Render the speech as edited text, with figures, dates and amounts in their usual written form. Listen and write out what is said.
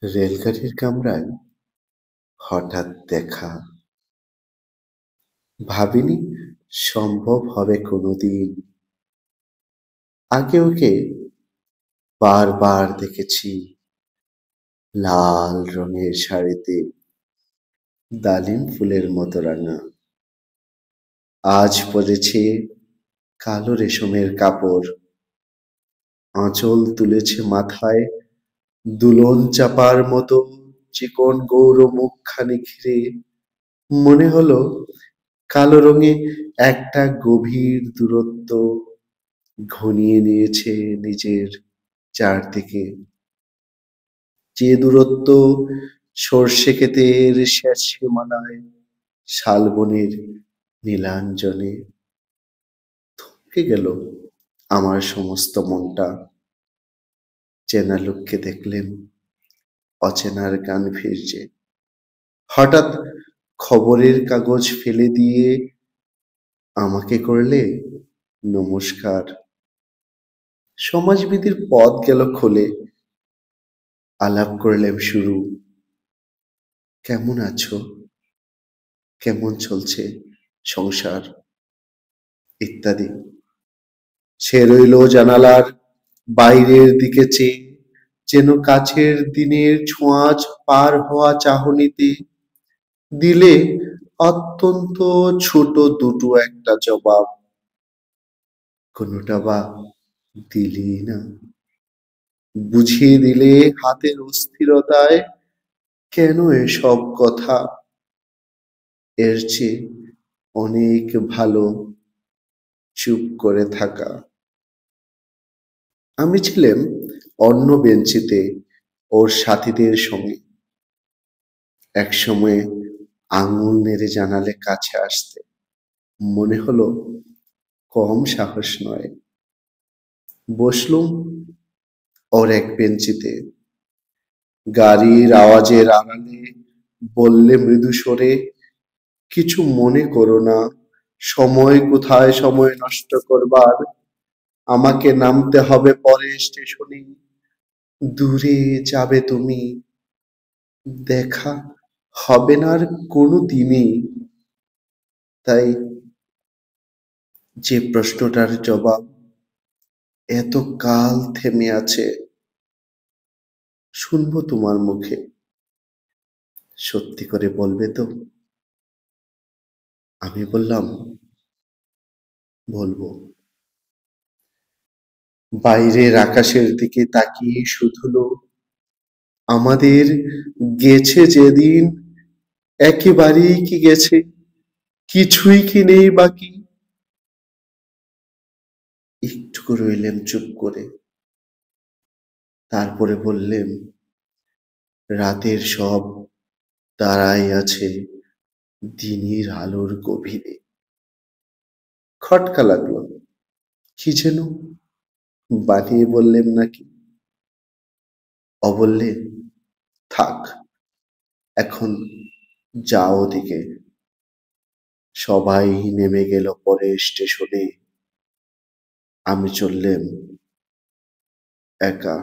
রেলগাড়ির কামরায় হঠাৎ দেখা, ভাবিনি সম্ভব হবে কোনোদিন। আগে ওকে বারবার দেখেছি, লাল রঙের শাড়িতে, ডালিম ফুলের মতো রাঙা। আজ পরেছে কালো রেশমের কাপড়, আঁচল তুলেছে মাথায়, দুলন চাপার মতো চিকন গৌর মুখখানি ঘিরে। মনে হলো কালো রঙে একটা গভীর দূরত্ব ঘনিয়ে নিয়েছে নিজের চারদিকে, যে দূরত্ব সর্ষে ক্ষেতের শেষ সীমানায় শালবনের নীলাঞ্জনে। থমকে গেল আমার সমস্ত মনটা। চেনা লোককে দেখলেন, অচেনার গান ফিরছে। হঠাৎ খবরের কাগজ ফেলে দিয়ে আমাকে করলে নমস্কার। সমাজবিধির পথ গেল খুলে, আলাপ করলাম শুরু। কেমন আছো, কেমন চলছে সংসার, ইত্যাদি। সে রইল জানালার বাইরের দিকে চেয়ে, যেন কাছের দিনের ছোঁয়াচ পার হওয়া চাহনিতে। দিলে অত্যন্ত ছোট দুটো একটা জবাব, কোনোটা বা দিলি না। বুঝিয়ে দিলে হাতের অস্থিরতায়, কেন এসব কথা, এর চেয়ে অনেক ভালো চুপ করে থাকা। আমি ছিলাম অন্য বেঞ্চিতে ওর সাথীদের সঙ্গে। একসময় আঙুল নেড়ে জানালে কাছে আসতে, মনে হলো কম সাহস নয়। বসলুম ওর এক বেঞ্চিতে। গাড়ির আওয়াজের আড়ালে বললে মৃদু স্বরে, কিছু মনে করো না, সময় কোথায় সময় নষ্ট করবার। আমাকে নামতে হবে পরে স্টেশনে, দূরে যাবে তুমি, দেখা হবে না আর কোনো দিনই। তাই যে প্রশ্নটার জবাব এত কাল থেমে আছে, শুনবো তোমার মুখে। সত্যি করে বলবে তো? আমি বললাম, বলবো। বাইরের আকাশের দিকে তাকিয়ে শুধুলো, আমাদের গেছে যেদিন, একেবারেই কি গেছে, কিছুই কি নেই বাকি। একটু রইলেন চুপ করে, তারপরে বললেন, রাতের সব দাঁড়াই আছে দিনের আলোর গভীরে। খটকা লাগলো, কি যেন বানিয়ে বললেন নাকি। অবললে, থাক, এখন যাও ওদিকে। সবাই নেমে গেল পরে স্টেশনে, আমি চললেম একা।